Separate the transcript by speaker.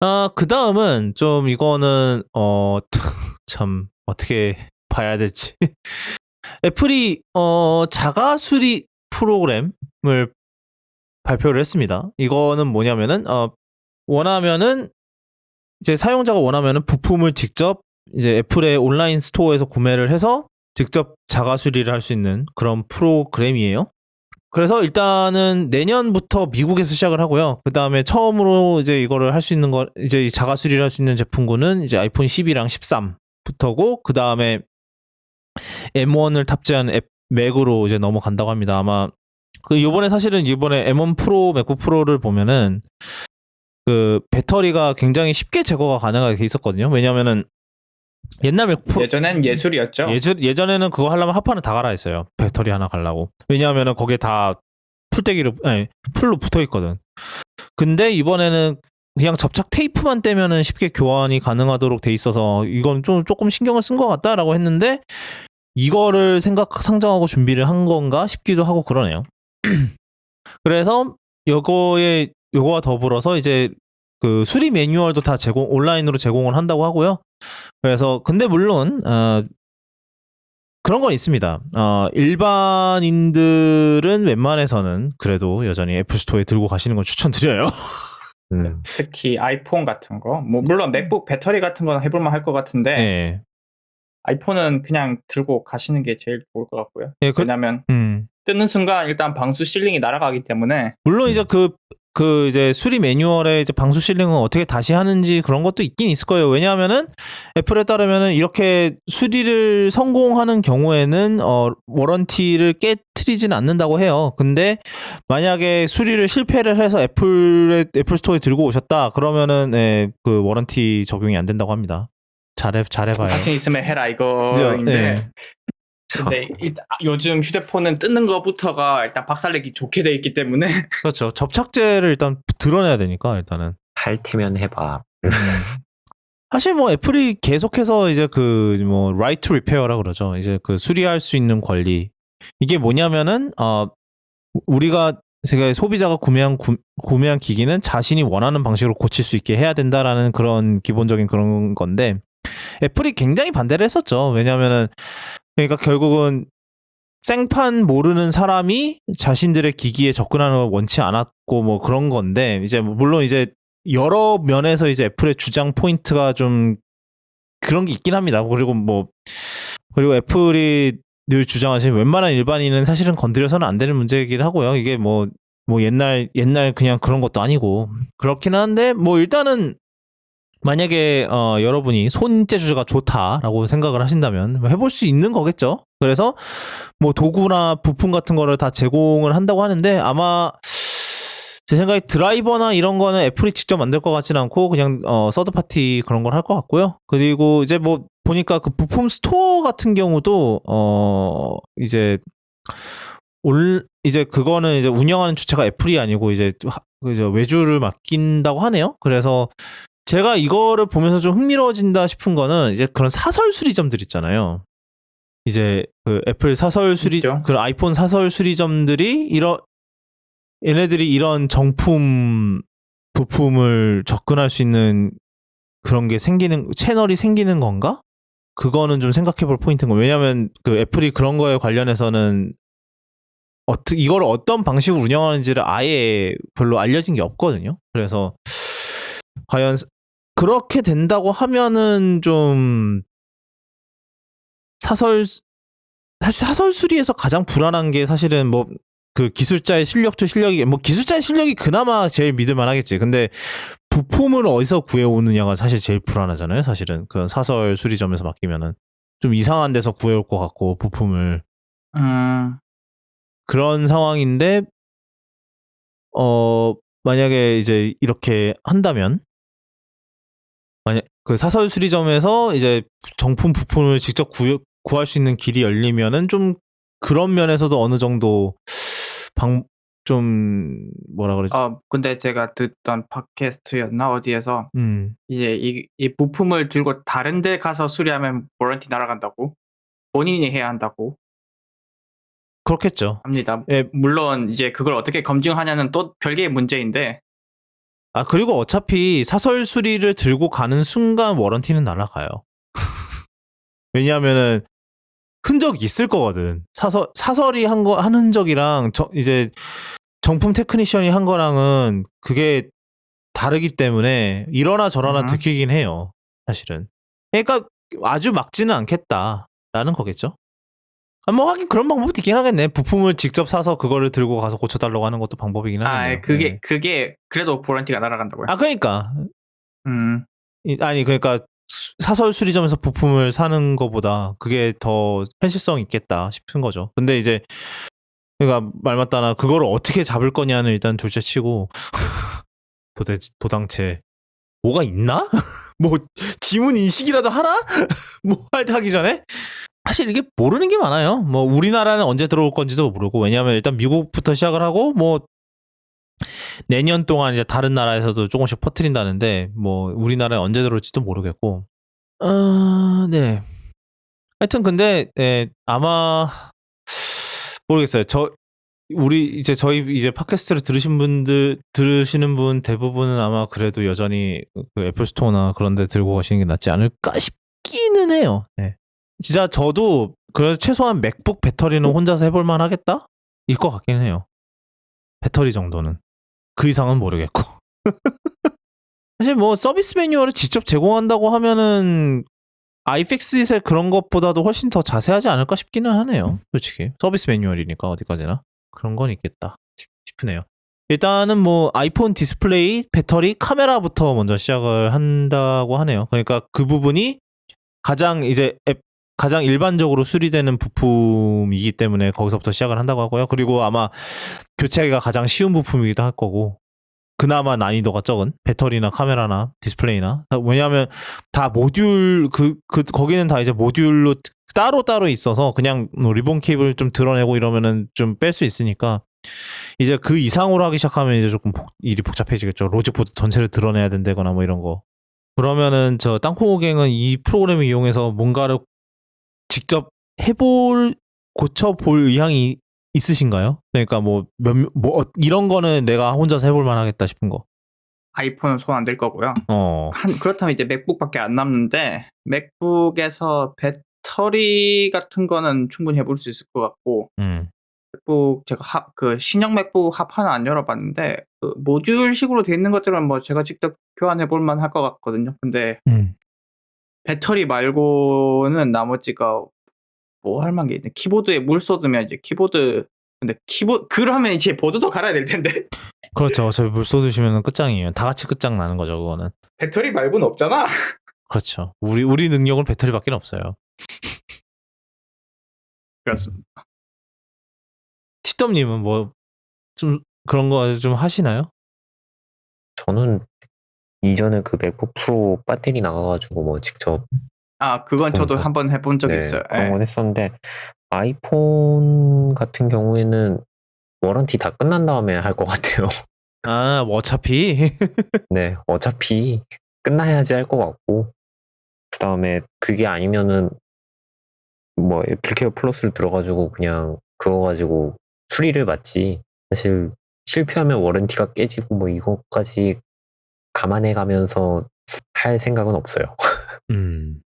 Speaker 1: 그 다음은 좀 이거는, 참, 어떻게 봐야 될지. 애플이, 자가 수리 프로그램을 발표를 했습니다. 이거는 뭐냐면은, 원하면은, 이제 사용자가 원하면은 부품을 직접 이제 애플의 온라인 스토어에서 구매를 해서 직접 자가 수리를 할 수 있는 그런 프로그램이에요. 그래서 일단은 내년부터 미국에서 시작을 하고요. 그 다음에 처음으로 이제 이거를 할 수 있는 거, 이제 자가 수리를 할 수 있는 제품군은 이제 아이폰 12랑 13부터고, 그 다음에 M1을 탑재한 맥으로 이제 넘어간다고 합니다. 아마 그 요번에 사실은 이번에 M1 프로, 맥북 프로를 보면은 그 배터리가 굉장히 쉽게 제거가 가능하게 돼 있었거든요. 왜냐면은 옛날 맥북 프로
Speaker 2: 예전엔 예술이었죠.
Speaker 1: 예전에는 그거 하려면 합판을 다 갈아 했어요. 배터리 하나 갈라고. 왜냐하면은 거기에 다 풀로 붙어 있거든. 근데 이번에는 그냥 접착 테이프만 떼면은 쉽게 교환이 가능하도록 돼 있어서 이건 좀 조금 신경을 쓴 것 같다라고 했는데, 이거를 상정하고 준비를 한 건가 싶기도 하고 그러네요. 그래서 요거와 더불어서 이제 그 수리 매뉴얼도 다 온라인으로 제공을 한다고 하고요. 그래서 근데 물론 그런 건 있습니다. 일반인들은 웬만해서는 그래도 여전히 애플 스토어에 들고 가시는 걸 추천드려요.
Speaker 2: 특히 아이폰 같은 거. 뭐 물론 맥북 배터리 같은 건 해볼만 할 것 같은데
Speaker 1: 네.
Speaker 2: 아이폰은 그냥 들고 가시는 게 제일 좋을 것 같고요.
Speaker 1: 네,
Speaker 2: 왜냐면 뜨는 순간 일단 방수 실링이 날아가기 때문에.
Speaker 1: 물론 이제 이제 수리 매뉴얼에 이제 방수 실링은 어떻게 다시 하는지 그런 것도 있긴 있을 거예요. 왜냐하면은 애플에 따르면은 이렇게 수리를 성공하는 경우에는 워런티를 깨트리진 않는다고 해요. 근데 만약에 수리를 실패를 해서 애플 스토어에 들고 오셨다 그러면은 그 워런티 적용이 안 된다고 합니다. 잘해봐요.
Speaker 2: 자신 있으면 해라 이거인데. 근데 요즘 휴대폰은 뜯는 것부터가 일단 박살내기 좋게 돼 있기 때문에.
Speaker 1: 그렇죠. 접착제를 일단 드러내야 되니까 일단은.
Speaker 3: 할 테면 해봐.
Speaker 1: 사실 뭐 애플이 계속해서 이제 그 뭐 right to repair라 그러죠. 이제 그 수리할 수 있는 권리. 이게 뭐냐면은 우리가 제가 소비자가 구매한 기기는 자신이 원하는 방식으로 고칠 수 있게 해야 된다라는 그런 기본적인 그런 건데, 애플이 굉장히 반대를 했었죠. 왜냐면은 그러니까 결국은 생판 모르는 사람이 자신들의 기기에 접근하는 걸 원치 않았고 뭐 그런 건데, 이제 물론 이제 여러 면에서 이제 애플의 주장 포인트가 좀 그런 게 있긴 합니다. 그리고 애플이 늘 주장하시는 웬만한 일반인은 사실은 건드려서는 안 되는 문제이긴 하고요. 이게 뭐 옛날 그냥 그런 것도 아니고 그렇긴 한데, 뭐 일단은 만약에 여러분이 손재주가 좋다라고 생각을 하신다면 해볼 수 있는 거겠죠. 그래서 뭐 도구나 부품 같은 거를 다 제공을 한다고 하는데, 아마 제 생각에 드라이버나 이런 거는 애플이 직접 만들 것 같지는 않고 그냥 서드 파티 그런 걸 할 것 같고요. 그리고 이제 뭐 보니까 그 부품 스토어 같은 경우도 이제 이제 그거는 이제 운영하는 주체가 애플이 아니고 이제 외주를 맡긴다고 하네요. 그래서 제가 이거를 보면서 좀 흥미로워진다 싶은 거는 이제 그런 사설 수리점들 있잖아요. 이제 그 애플 사설 수리, 그 아이폰 사설 수리점들이 얘네들이 이런 정품 부품을 접근할 수 있는 그런 게 채널이 생기는 건가? 그거는 좀 생각해볼 포인트인 거예요. 왜냐면 그 애플이 그런 거에 관련해서는 이걸 어떤 방식으로 운영하는지를 아예 별로 알려진 게 없거든요. 그래서 과연 그렇게 된다고 하면은 좀 사실 사설 수리에서 가장 불안한 게 사실은 뭐 그 기술자의 실력이 그나마 제일 믿을만 하겠지. 근데 부품을 어디서 구해오느냐가 사실 제일 불안하잖아요. 사실은 그 사설 수리점에서 맡기면은 좀 이상한 데서 구해올 것 같고 부품을. 그런 상황인데 만약에 이제 이렇게 한다면, 만약 그 사설 수리점에서 이제 정품 부품을 직접 구할 수 있는 길이 열리면은 좀 그런 면에서도 어느 정도 좀 뭐라 그러지?
Speaker 2: 근데 제가 듣던 팟캐스트였나 어디에서 이제 이 부품을 들고 다른 데 가서 수리하면 워런티 날아간다고, 본인이 해야 한다고.
Speaker 1: 그렇겠죠.
Speaker 2: 합니다. 물론 이제 그걸 어떻게 검증하냐는 또 별개의 문제인데.
Speaker 1: 그리고 어차피 사설 수리를 들고 가는 순간 워런티는 날아가요. 왜냐하면은 흔적이 있을 거거든. 사설이 한 흔적이랑 이제 정품 테크니션이 한 거랑은 그게 다르기 때문에 이러나 저러나 들키긴 해요. 사실은. 그러니까 아주 막지는 않겠다라는 거겠죠. 뭐 하긴 그런 방법도 있긴 하겠네. 부품을 직접 사서 그거를 들고 가서 고쳐달라고 하는 것도 방법이긴 하겠네요.
Speaker 2: 그게 그래도 보런티가 날아간다고요?
Speaker 1: 그러니까. 아니 그러니까 사설 수리점에서 부품을 사는 거보다 그게 더 현실성 있겠다 싶은 거죠. 근데 이제 그러니까 말 맞다나 그거를 어떻게 잡을 거냐는 일단 둘째 치고 도당체 뭐가 있나? 뭐 지문 인식이라도 하나? 뭐 하기 전에 사실 이게 모르는 게 많아요. 뭐 우리나라는 언제 들어올 건지도 모르고 왜냐하면 일단 미국부터 시작을 하고 뭐 내년 동안 이제 다른 나라에서도 조금씩 퍼뜨린다는데 뭐 우리나라에 언제 들어올지도 모르겠고 네. 하여튼 근데 아마 모르겠어요. 저희 이제 팟캐스트를 들으시는 분 대부분은 아마 그래도 여전히 그 애플 스토어나 그런 데 들고 가시는 게 낫지 않을까 싶기는 해요. 네. 진짜 저도 그래도 최소한 맥북 배터리는 혼자서 해볼 만 하겠다? 일 것 같긴 해요. 배터리 정도는. 그 이상은 모르겠고. 사실 뭐 서비스 매뉴얼을 직접 제공한다고 하면은 아이픽스의 그런 것보다도 훨씬 더 자세하지 않을까 싶기는 하네요. 솔직히. 서비스 매뉴얼이니까 어디까지나. 그런 건 있겠다 싶으네요. 일단은 뭐 아이폰 디스플레이, 배터리, 카메라부터 먼저 시작을 한다고 하네요. 그러니까 그 부분이 가장 일반적으로 수리되는 부품이기 때문에 거기서부터 시작을 한다고 하고요. 그리고 아마 교체하기가 가장 쉬운 부품이기도 할 거고 그나마 난이도가 적은 배터리나 카메라나 디스플레이나 왜냐하면 다 모듈 거기는 다 이제 모듈로 따로 있어서 그냥 뭐 리본 케이블 좀 드러내고 이러면은 좀 뺄 수 있으니까 이제 그 이상으로 하기 시작하면 이제 조금 일이 복잡해지겠죠. 로직보드 전체를 드러내야 된다거나 뭐 이런 거. 그러면은 저 땅콩호갱은 이 프로그램을 이용해서 뭔가를 직접 고쳐볼 의향이 있으신가요? 그러니까 이런 거는 내가 혼자서 해볼 만하겠다 싶은 거.
Speaker 2: 아이폰은 손 안 댈 거고요. 그렇다면 이제 맥북밖에 안 남는데 맥북에서 배터리 같은 거는 충분히 해볼 수 있을 것 같고 맥북 제가 그 신형 맥북 합판은 안 열어봤는데 그 모듈식으로 돼 있는 것들은 뭐 제가 직접 교환해 볼 만할 것 같거든요. 근데 배터리 말고는 나머지가 뭐 할 만한 게 있네. 키보드에 물 쏟으면 이제 근데 그러면 이제 보드도 갈아야 될 텐데.
Speaker 1: 그렇죠. 어차피 물 쏟으시면 끝장이에요. 다 같이 끝장 나는 거죠, 그거는.
Speaker 2: 배터리 말고는 없잖아.
Speaker 1: 그렇죠. 우리 능력은 배터리밖에 없어요.
Speaker 2: 그렇습니다.
Speaker 1: 티덤님은 뭐 좀 그런 거 좀 하시나요?
Speaker 3: 저는 이전에 그 맥북 프로 배터리 나가가지고 뭐 직접
Speaker 2: 그건 저도 한번 해본 적이 있어요.
Speaker 3: 그런 건 했었는데 아이폰 같은 경우에는 워런티 다 끝난 다음에 할 것 같아요.
Speaker 1: 뭐 어차피
Speaker 3: 네, 어차피 끝나야지 할 것 같고 그 다음에 그게 아니면은 뭐 애플케어 플러스를 들어가지고 그냥 그거 가지고 수리를 받지. 사실 실패하면 워런티가 깨지고 뭐 이거까지 감안해 가면서 할 생각은 없어요.